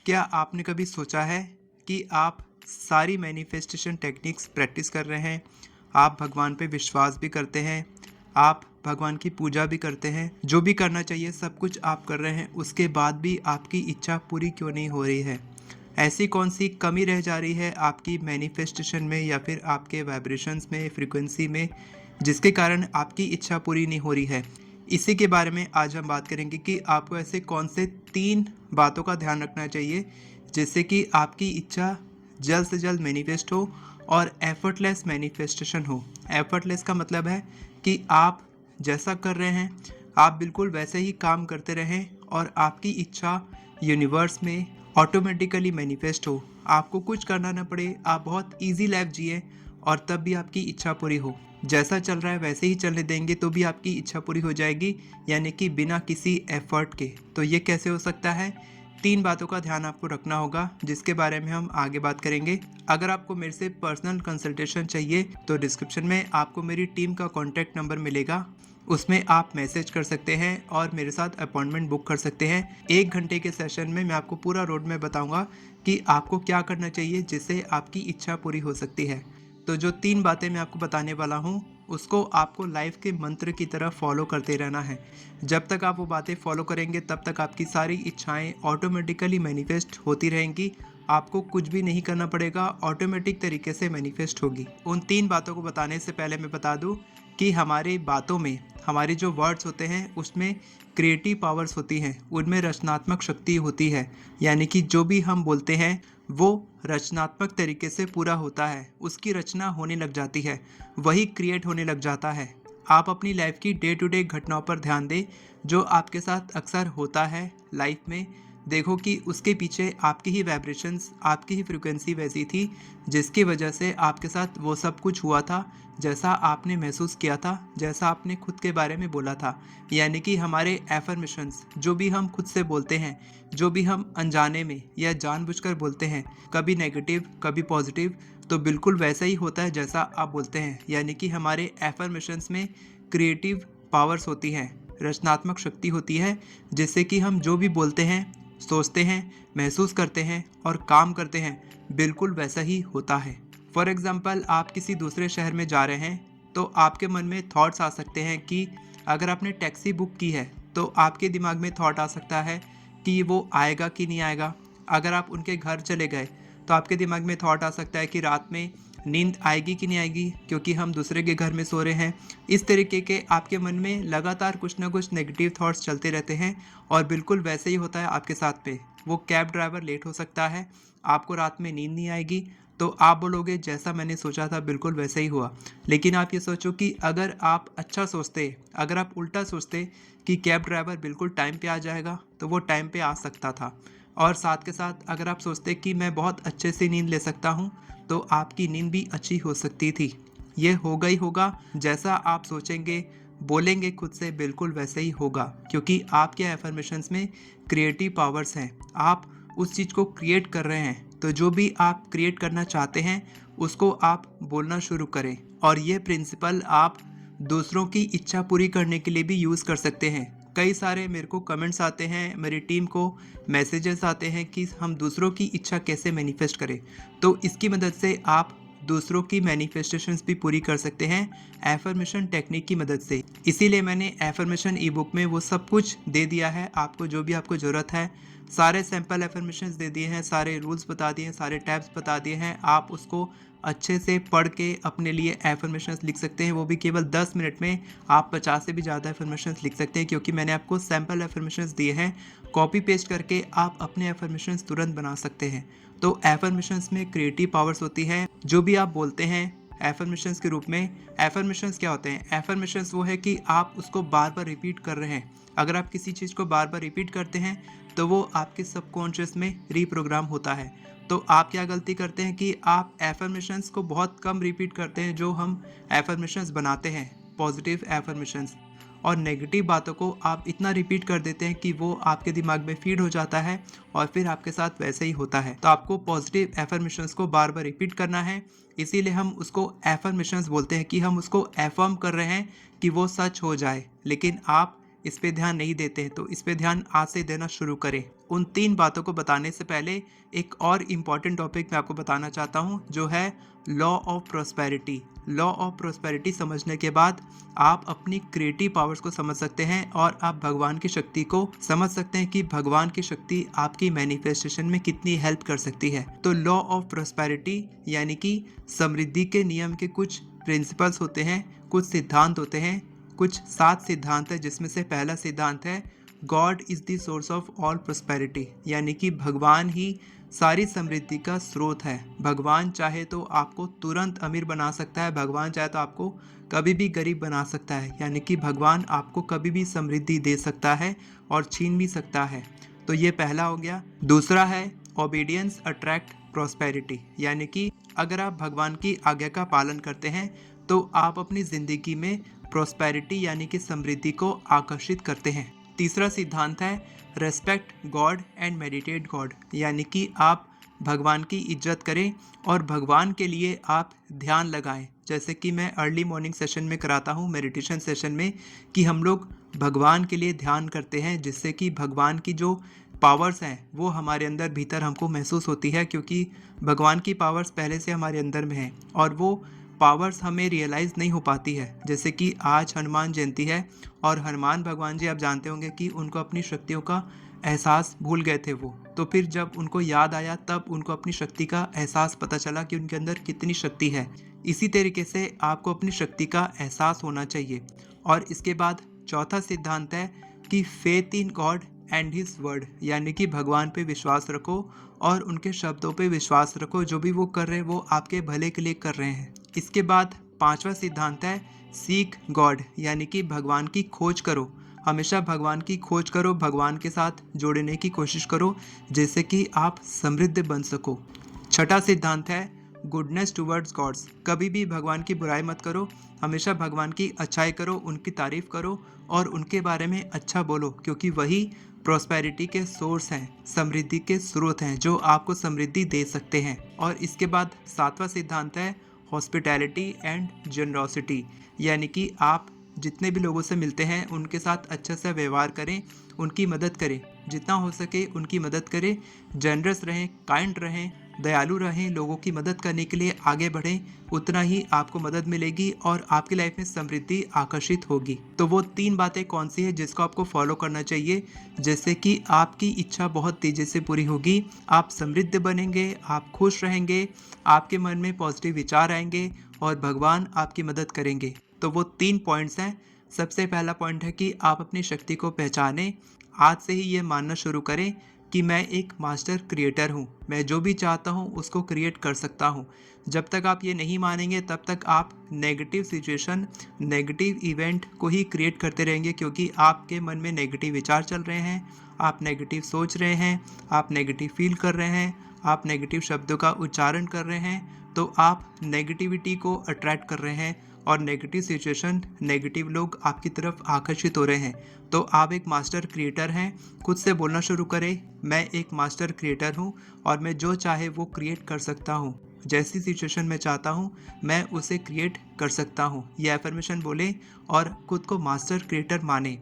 क्या आपने कभी सोचा है कि आप सारी मैनिफेस्टेशन टेक्निक्स प्रैक्टिस कर रहे हैं, आप भगवान पे विश्वास भी करते हैं, आप भगवान की पूजा भी करते हैं, जो भी करना चाहिए सब कुछ आप कर रहे हैं, उसके बाद भी आपकी इच्छा पूरी क्यों नहीं हो रही है? ऐसी कौन सी कमी रह जा रही है आपकी मैनिफेस्टेशन में या फिर आपके वाइब्रेशंस में, फ्रीक्वेंसी में, जिसके कारण आपकी इच्छा पूरी नहीं हो रही है? इसी के बारे में आज हम बात करेंगे कि आपको ऐसे कौन से 3 बातों का ध्यान रखना चाहिए जिससे कि आपकी इच्छा जल्द से जल्द मैनिफेस्ट हो और एफर्टलेस मैनिफेस्टेशन हो। एफर्टलेस का मतलब है कि आप जैसा कर रहे हैं आप बिल्कुल वैसे ही काम करते रहें और आपकी इच्छा यूनिवर्स में ऑटोमेटिकली मैनिफेस्ट हो। आपको कुछ करना ना पड़े, आप बहुत इजी लाइफ जिए और तब भी आपकी इच्छा पूरी हो। जैसा चल रहा है वैसे ही चलने देंगे तो भी आपकी इच्छा पूरी हो जाएगी, यानी कि बिना किसी एफर्ट के। तो ये कैसे हो सकता है? 3 बातों का ध्यान आपको रखना होगा जिसके बारे में हम आगे बात करेंगे। अगर आपको मेरे से पर्सनल कंसल्टेशन चाहिए तो डिस्क्रिप्शन में आपको मेरी टीम का कॉन्टैक्ट नंबर मिलेगा, उसमें आप मैसेज कर सकते हैं और मेरे साथ अपॉइंटमेंट बुक कर सकते हैं। 1 घंटे के सेशन में मैं आपको पूरा रोड मैप बताऊंगा कि आपको क्या करना चाहिए जिससे आपकी इच्छा पूरी हो सकती है। तो जो 3 बातें मैं आपको बताने वाला हूँ उसको आपको लाइफ के मंत्र की तरह फॉलो करते रहना है। जब तक आप वो बातें फॉलो करेंगे तब तक आपकी सारी इच्छाएं ऑटोमेटिकली मैनिफेस्ट होती रहेंगी। आपको कुछ भी नहीं करना पड़ेगा, ऑटोमेटिक तरीके से मैनिफेस्ट होगी। उन 3 बातों को बताने से पहले मैं बता दूं कि हमारी बातों में, हमारे जो वर्ड्स होते हैं उसमें क्रिएटिव पावर्स होती हैं, उनमें रचनात्मक शक्ति होती है। यानी कि जो भी हम बोलते हैं वो रचनात्मक तरीके से पूरा होता है, उसकी रचना होने लग जाती है, वही क्रिएट होने लग जाता है। आप अपनी लाइफ की डे टू डे घटनाओं पर ध्यान दें, जो आपके साथ अक्सर होता है लाइफ में। देखो कि उसके पीछे आपकी ही वाइब्रेशंस, आपकी ही फ्रिक्वेंसी वैसी थी जिसकी वजह से आपके साथ वो सब कुछ हुआ था जैसा आपने महसूस किया था, जैसा आपने खुद के बारे में बोला था। यानी कि हमारे एफर्मेशंस, जो भी हम खुद से बोलते हैं, जो भी हम अनजाने में या जानबूझकर बोलते हैं, कभी नेगेटिव कभी पॉजिटिव, तो बिल्कुल वैसा ही होता है जैसा आप बोलते हैं। यानी कि हमारे एफर्मेशंस में क्रिएटिव पावर्स होती हैं, रचनात्मक शक्ति होती है, जिससे कि हम जो भी बोलते हैं, सोचते हैं, महसूस करते हैं और काम करते हैं, बिल्कुल वैसा ही होता है। फॉर एग्ज़ाम्पल, आप किसी दूसरे शहर में जा रहे हैं तो आपके मन में थॉट्स आ सकते हैं कि अगर आपने टैक्सी बुक की है तो आपके दिमाग में थॉट आ सकता है कि वो आएगा कि नहीं आएगा। अगर आप उनके घर चले गए तो आपके दिमाग में थॉट आ सकता है कि रात में नींद आएगी कि नहीं आएगी, क्योंकि हम दूसरे के घर में सो रहे हैं। इस तरीके के आपके मन में लगातार कुछ ना कुछ नेगेटिव थॉट्स चलते रहते हैं और बिल्कुल वैसे ही होता है आपके साथ में। वो कैब ड्राइवर लेट हो सकता है, आपको रात में नींद नहीं आएगी, तो आप बोलोगे जैसा मैंने सोचा था बिल्कुल वैसा ही हुआ। लेकिन आप ये सोचो कि अगर आप अच्छा सोचते, अगर आप उल्टा सोचते कि कैब ड्राइवर बिल्कुल टाइम पे आ जाएगा, तो वो टाइम पे आ सकता था। और साथ के साथ अगर आप सोचते कि मैं बहुत अच्छे से नींद ले सकता हूँ, तो आपकी नींद भी अच्छी हो सकती थी। ये होगा ही होगा, जैसा आप सोचेंगे, बोलेंगे खुद से बिल्कुल वैसे ही होगा, क्योंकि आपके एफर्मेशंस में क्रिएटिव पावर्स हैं। आप उस चीज़ को क्रिएट कर रहे हैं, तो जो भी आप क्रिएट करना चाहते हैं उसको आप बोलना शुरू करें। और ये प्रिंसिपल आप दूसरों की इच्छा पूरी करने के लिए भी यूज़ कर सकते हैं। कई सारे मेरे को कमेंट्स आते हैं, मेरी टीम को मैसेजेस आते हैं कि हम दूसरों की इच्छा कैसे मैनिफेस्ट करें। तो इसकी मदद से आप दूसरों की मैनिफेस्टेशंस भी पूरी कर सकते हैं एफर्मेशन टेक्निक की मदद से। इसीलिए मैंने एफर्मेशन ई बुक में वो सब कुछ दे दिया है आपको, जो भी आपको ज़रूरत है। सारे सैम्पल एफर्मेशंस दे दिए हैं, सारे रूल्स बता दिए हैं, सारे टैब्स बता दिए हैं। आप उसको अच्छे से पढ़ के अपने लिए एफर्मेशंस लिख सकते हैं, वो भी केवल 10 मिनट में। आप 50 से भी ज़्यादा एफर्मेशंस लिख सकते हैं, क्योंकि मैंने आपको सैम्पल एफर्मेशंस दिए हैं। कॉपी पेस्ट करके आप अपने एफर्मेशंस तुरंत बना सकते हैं। तो एफर्मेशंस में क्रिएटिव पावर्स होती है, जो भी आप बोलते हैं एफर्मेशंस के रूप में। एफर्मेशंस क्या होते हैं? एफर्मेशंस वो है कि आप उसको बार बार रिपीट कर रहे हैं। अगर आप किसी चीज़ को बार बार रिपीट करते हैं तो वो आपके सबकॉन्शियस में रीप्रोग्राम होता है। तो आप क्या गलती करते हैं कि आप एफर्मेशंस को बहुत कम रिपीट करते हैं, जो हम एफर्मेशंस बनाते हैं, पॉजिटिव एफर्मेशंस। और नेगेटिव बातों को आप इतना रिपीट कर देते हैं कि वो आपके दिमाग में फीड हो जाता है और फिर आपके साथ वैसे ही होता है। तो आपको पॉजिटिव एफर्मेशंस को बार बार रिपीट करना है, इसीलिए हम उसको एफर्मेशंस बोलते हैं कि हम उसको एफर्म कर रहे हैं कि वो सच हो जाए। लेकिन आप इस पे ध्यान नहीं देते हैं, तो इस पे ध्यान आज से देना शुरू करें। उन 3 बातों को बताने से पहले एक और इम्पॉर्टेंट टॉपिक मैं आपको बताना चाहता हूँ, जो है law of prosperity. Law of prosperity समझने के बाद आप अपनी क्रिएटिव पावर्स को समझ सकते हैं और आप भगवान की शक्ति को समझ सकते हैं कि भगवान की शक्ति आपकी मैनिफेस्टेशन में कितनी हेल्प कर सकती है। तो लॉ ऑफ प्रॉस्पेरिटी यानी कि समृद्धि के नियम के कुछ प्रिंसिपल्स होते हैं, कुछ सिद्धांत होते हैं, कुछ 7 सिद्धांत है, जिसमें से पहला सिद्धांत है God is the source of all prosperity, यानी कि भगवान ही सारी समृद्धि का स्रोत है। भगवान चाहे तो आपको तुरंत अमीर बना सकता है, भगवान चाहे तो आपको कभी भी गरीब बना सकता है, यानी कि भगवान आपको कभी भी समृद्धि दे सकता है और छीन भी सकता है। तो ये पहला हो गया। दूसरा है ओबीडियंस अट्रैक्ट प्रॉस्पेरिटी, यानी कि अगर आप भगवान की आज्ञा का पालन करते हैं तो आप अपनी ज़िंदगी में प्रॉस्पेरिटी यानी कि समृद्धि को आकर्षित करते हैं। तीसरा सिद्धांत है respect God and meditate God, यानी कि आप भगवान की इज्जत करें और भगवान के लिए आप ध्यान लगाएं। जैसे कि मैं अर्ली मॉर्निंग सेशन में कराता हूँ, मेडिटेशन सेशन में, कि हम लोग भगवान के लिए ध्यान करते हैं, जिससे कि भगवान की जो पावर्स हैं वो हमारे अंदर भीतर हमको महसूस होती है, क्योंकि भगवान की पावर्स पहले से हमारे अंदर में हैं और वो पावर्स हमें रियलाइज़ नहीं हो पाती है। जैसे कि आज हनुमान जयंती है और हनुमान भगवान जी आप जानते होंगे कि उनको अपनी शक्तियों का एहसास भूल गए थे वो, तो फिर जब उनको याद आया तब उनको अपनी शक्ति का एहसास पता चला कि उनके अंदर कितनी शक्ति है। इसी तरीके से आपको अपनी शक्ति का एहसास होना चाहिए। और इसके बाद चौथा सिद्धांत है कि faith in God and his word, यानी कि भगवान पे विश्वास रखो और उनके शब्दों पे विश्वास रखो। जो भी वो कर रहे हैं वो आपके भले के लिए कर रहे हैं। इसके बाद पांचवा सिद्धांत है सीक गॉड, यानी कि भगवान की खोज करो। हमेशा भगवान की खोज करो, भगवान के साथ जोड़ने की कोशिश करो, जिससे कि आप समृद्ध बन सको। छठा सिद्धांत है गुडनेस टुवर्ड्स गॉड्स, कभी भी भगवान की बुराई मत करो, हमेशा भगवान की अच्छाई करो, उनकी तारीफ करो और उनके बारे में अच्छा बोलो, क्योंकि वही प्रॉस्पेरिटी के सोर्स हैं, समृद्धि के स्रोत हैं, जो आपको समृद्धि दे सकते हैं। और इसके बाद सातवां सिद्धांत है हॉस्पिटैलिटी एंड जनरॉसिटी, यानी कि आप जितने भी लोगों से मिलते हैं उनके साथ अच्छे से व्यवहार करें, उनकी मदद करें, जितना हो सके उनकी मदद करें, जनरस रहें, काइंड रहें, दयालु रहें, लोगों की मदद करने के लिए आगे बढ़ें, उतना ही आपको मदद मिलेगी और आपकी लाइफ में समृद्धि आकर्षित होगी। तो वो 3 बातें कौन सी है जिसको आपको फॉलो करना चाहिए, जैसे कि आपकी इच्छा बहुत तेज़ी से पूरी होगी, आप समृद्ध बनेंगे, आप खुश रहेंगे, आपके मन में पॉजिटिव विचार आएंगे और भगवान आपकी मदद करेंगे। तो वो 3 पॉइंट्स हैं। सबसे पहला पॉइंट है कि आप अपनी शक्ति को पहचानें। आज से ही ये मानना शुरू करें कि मैं एक मास्टर क्रिएटर हूँ, मैं जो भी चाहता हूँ उसको क्रिएट कर सकता हूँ। जब तक आप ये नहीं मानेंगे तब तक आप नेगेटिव सिचुएशन, नेगेटिव इवेंट को ही क्रिएट करते रहेंगे, क्योंकि आपके मन में नेगेटिव विचार चल रहे हैं, आप नेगेटिव सोच रहे हैं, आप नेगेटिव फील कर रहे हैं, आप नेगेटिव शब्दों का उच्चारण कर रहे हैं, तो आप नेगेटिविटी को अट्रैक्ट कर रहे हैं और नेगेटिव सिचुएशन, नेगेटिव लोग आपकी तरफ आकर्षित हो रहे हैं। तो आप एक मास्टर क्रिएटर हैं। खुद से बोलना शुरू करें, मैं एक मास्टर क्रिएटर हूँ और मैं जो चाहे वो क्रिएट कर सकता हूँ, जैसी सिचुएशन में चाहता हूँ मैं उसे क्रिएट कर सकता हूँ। ये एफर्मेशन बोलें और खुद को मास्टर क्रिएटर माने।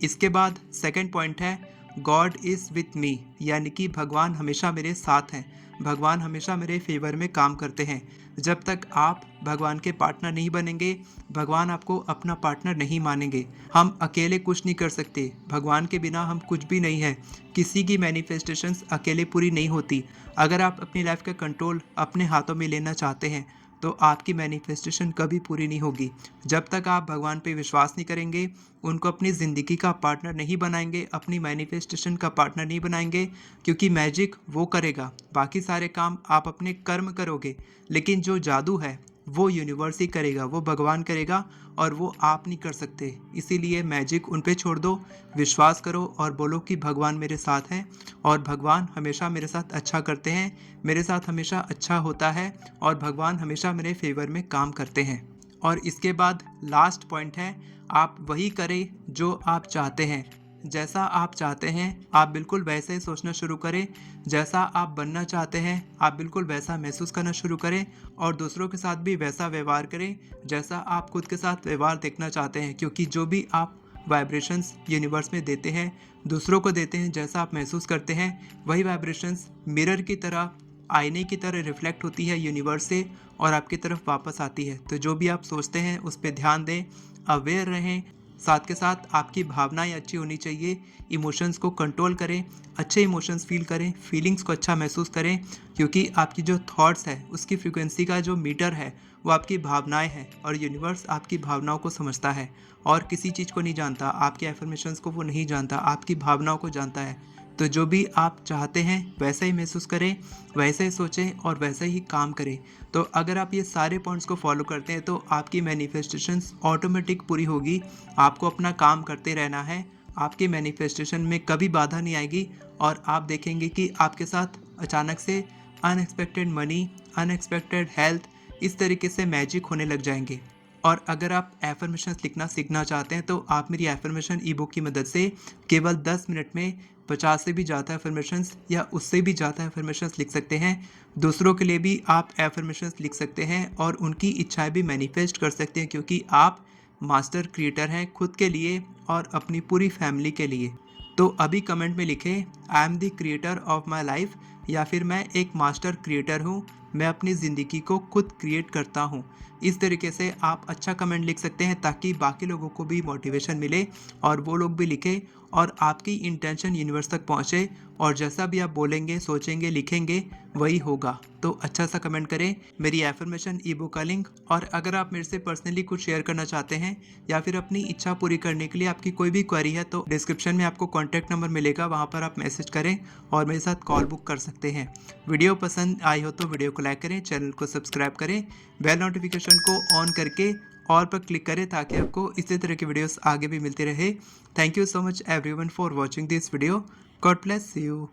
इसके बाद सेकंड पॉइंट है गॉड इज़ विथ मी, यानी कि भगवान हमेशा मेरे साथ हैं, भगवान हमेशा मेरे फेवर में काम करते हैं। जब तक आप भगवान के पार्टनर नहीं बनेंगे, भगवान आपको अपना पार्टनर नहीं मानेंगे। हम अकेले कुछ नहीं कर सकते, भगवान के बिना हम कुछ भी नहीं है। किसी की मैनिफेस्टेशंस अकेले पूरी नहीं होती। अगर आप अपनी लाइफ का कंट्रोल अपने हाथों में लेना चाहते हैं तो आपकी मैनिफेस्टेशन कभी पूरी नहीं होगी। जब तक आप भगवान पे विश्वास नहीं करेंगे, उनको अपनी ज़िंदगी का पार्टनर नहीं बनाएंगे, अपनी मैनिफेस्टेशन का पार्टनर नहीं बनाएंगे, क्योंकि मैजिक वो करेगा, बाकी सारे काम आप अपने कर्म करोगे, लेकिन जो जादू है वो यूनिवर्स ही करेगा, वो भगवान करेगा और वो आप नहीं कर सकते। इसीलिए मैजिक उन पे छोड़ दो, विश्वास करो और बोलो कि भगवान मेरे साथ हैं और भगवान हमेशा मेरे साथ अच्छा करते हैं, मेरे साथ हमेशा अच्छा होता है और भगवान हमेशा मेरे फेवर में काम करते हैं। और इसके बाद लास्ट पॉइंट है आप वही करें जो आप चाहते हैं। जैसा आप चाहते हैं आप बिल्कुल वैसे ही सोचना शुरू करें, जैसा आप बनना चाहते हैं आप बिल्कुल वैसा महसूस करना शुरू करें और दूसरों के साथ भी वैसा व्यवहार करें जैसा आप खुद के साथ व्यवहार देखना चाहते हैं, क्योंकि जो भी आप वाइब्रेशंस यूनिवर्स में देते हैं, दूसरों को देते हैं, जैसा आप महसूस करते हैं वही वाइब्रेशंस मिरर की तरह, आईने की तरह रिफ्लेक्ट होती है यूनिवर्स से और आपकी तरफ वापस आती है। तो जो भी आप सोचते हैं उस पर ध्यान दें, अवेयर रहें, साथ के साथ आपकी भावनाएं अच्छी होनी चाहिए, इमोशंस को कंट्रोल करें, अच्छे इमोशंस फील करें, फीलिंग्स को अच्छा महसूस करें, क्योंकि आपकी जो थॉट्स है उसकी फ्रिक्वेंसी का जो मीटर है वो आपकी भावनाएं हैं और यूनिवर्स आपकी भावनाओं को समझता है और किसी चीज़ को नहीं जानता, आपके एफर्मेशंस को वो नहीं जानता, आपकी भावनाओं को जानता है। तो जो भी आप चाहते हैं वैसा ही महसूस करें, वैसे ही सोचें और वैसे ही काम करें। तो अगर आप ये सारे पॉइंट्स को फॉलो करते हैं तो आपकी मैनिफेस्टेशंस ऑटोमेटिक पूरी होगी। आपको अपना काम करते रहना है, आपके मैनिफेस्टेशन में कभी बाधा नहीं आएगी और आप देखेंगे कि आपके साथ अचानक से अनएक्सपेक्टेड मनी, अनएक्सपेक्टेड हेल्थ, इस तरीके से मैजिक होने लग जाएंगे। और अगर आप एफर्मेशंस लिखना सीखना चाहते हैं तो आप मेरी एफर्मेशन ई बुक की मदद से केवल 10 मिनट में 50 से भी ज़्यादा एफर्मेशंस या उससे भी ज़्यादा एफर्मेशंस लिख सकते हैं। दूसरों के लिए भी आप एफर्मेशंस लिख सकते हैं और उनकी इच्छाएं भी मैनिफेस्ट कर सकते हैं, क्योंकि आप मास्टर क्रिएटर हैं खुद के लिए और अपनी पूरी फैमिली के लिए। तो अभी कमेंट में लिखें, I am the creator of my life, या फिर मैं एक मास्टर क्रिएटर हूँ, मैं अपनी ज़िंदगी को खुद क्रिएट करता हूँ। इस तरीके से आप अच्छा कमेंट लिख सकते हैं ताकि बाकी लोगों को भी मोटिवेशन मिले और वो लोग भी लिखें और आपकी इंटेंशन यूनिवर्स तक पहुँचे और जैसा भी आप बोलेंगे, सोचेंगे, लिखेंगे वही होगा। तो अच्छा सा कमेंट करें। मेरी एफर्मेशन ई बुक का लिंक, और अगर आप मेरे से पर्सनली कुछ शेयर करना चाहते हैं या फिर अपनी इच्छा पूरी करने के लिए आपकी कोई भी क्वेरी है तो डिस्क्रिप्शन में आपको कॉन्टैक्ट नंबर मिलेगा, वहाँ पर आप मैसेज करें और मेरे साथ कॉल बुक कर सकते हैं। वीडियो पसंद आई हो तो वीडियो को लाइक करें, चैनल को सब्सक्राइब करें, बेल नोटिफिकेशन को ऑन करके ऑल पर क्लिक करें ताकि आपको इसी तरह की वीडियोस आगे भी मिलती रहे। Thank you so much everyone for watching this video. God bless you.